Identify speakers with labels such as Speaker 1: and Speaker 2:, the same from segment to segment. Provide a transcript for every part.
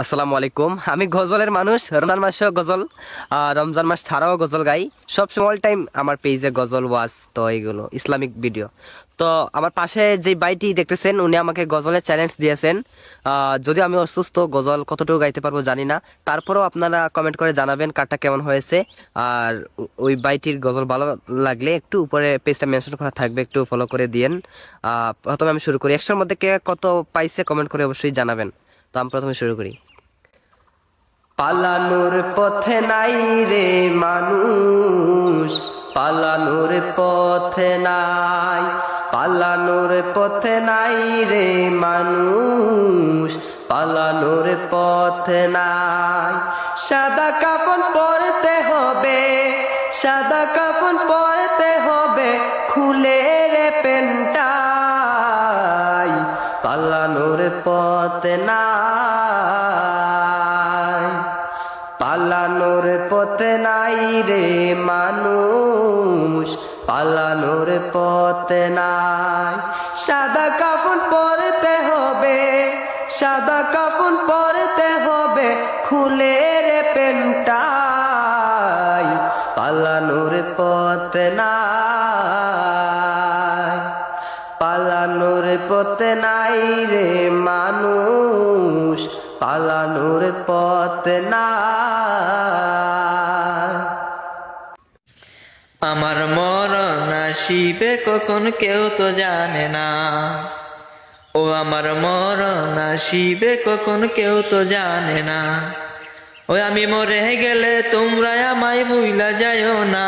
Speaker 1: আসসালামু আলাইকুম। আমি গজলের মানুষ। রমজান মাসেও গজল, রমজান মাস ছাড়াও গজল গাই। সব সময় অল টাইম আমার পেজে গজল ওয়াজ, তো এইগুলো ইসলামিক ভিডিও। তো আমার পাশে যে ভাইটি দেখতেছেন, উনি আমাকে গজলের চ্যালেঞ্জ দিয়েছেন। যদিও আমি অসুস্থ, গজল কতটুকু গাইতে পারবো জানি না। তারপরেও আপনারা কমেন্ট করে জানাবেন কারটা কেমন হয়েছে। আর ওই ভাইটির গজল ভালো লাগলে একটু উপরে পেজটা মেনশন করা থাকবে, একটু ফলো করে দিয়েন। প্রথমে আমি শুরু করি। 100-র মধ্যে কে কত পাইছে কমেন্ট করে অবশ্যই জানাবেন। তো আমি প্রথমে শুরু করি। পালানোর পথে নাই রে মানুষ, পালানোর পথে নাই, পালানোর পথে নাই রে মানুষ, পালানোর পথে নাই। সাদা কাফন পরতে হবে, সাদা কাফন পরতে হবে, খুলে রে পেনটাই, পালানোর পথে নাই, পালানোর পথে নাই রে মানুষ, পালানোর পথে নাই। সাদা কাফন পরতে হবে, সাদা কাফন পরতে হবে, খুলে রে পেনটাই, পালানোর পথে নাই, পালানোর পথে নাই রে মানুষ, পালানোর পথে নাই।
Speaker 2: আমার মরণ আসিবে কখন কেউ তো জানে না, ও আমার মরণ আসিবে কখন কেউ তো জানে না। ওই আমি মরে গেলে তোমরা আমায় ভুইলা যাইও না,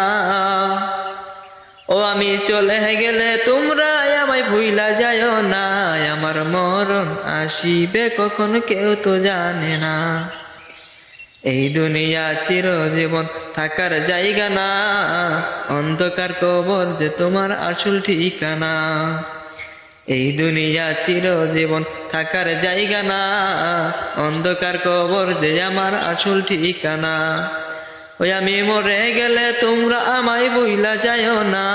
Speaker 2: ও আমি চলে গেলে তোমরা আমায় ভুইলা যাইও না। আমার মরণ আসিবে কখন কেউ তো জানে না। এই দুনিয়া চিরজীবন থাকার জায়গা না, অন্ধকার কবর যে তোমার আসল ঠিকানা। এই দুনিয়া চিরজীবন থাকার জায়গা না, অন্ধকার কবর যে আমার আসল ঠিকানা। ওই আমি মরে গেলে তোমরা আমায় ভুইলা যাইও না,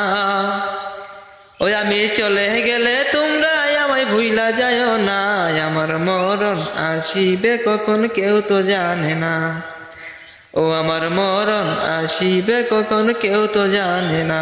Speaker 2: ওই আমি চলে গেলে তোমরা আমায় ভুইলা যাইও না। আমার মরণ আসিবে কখন কেউ তো জানে না, ও আমার মরণ আসিবে কখন কেউ তো জানে না।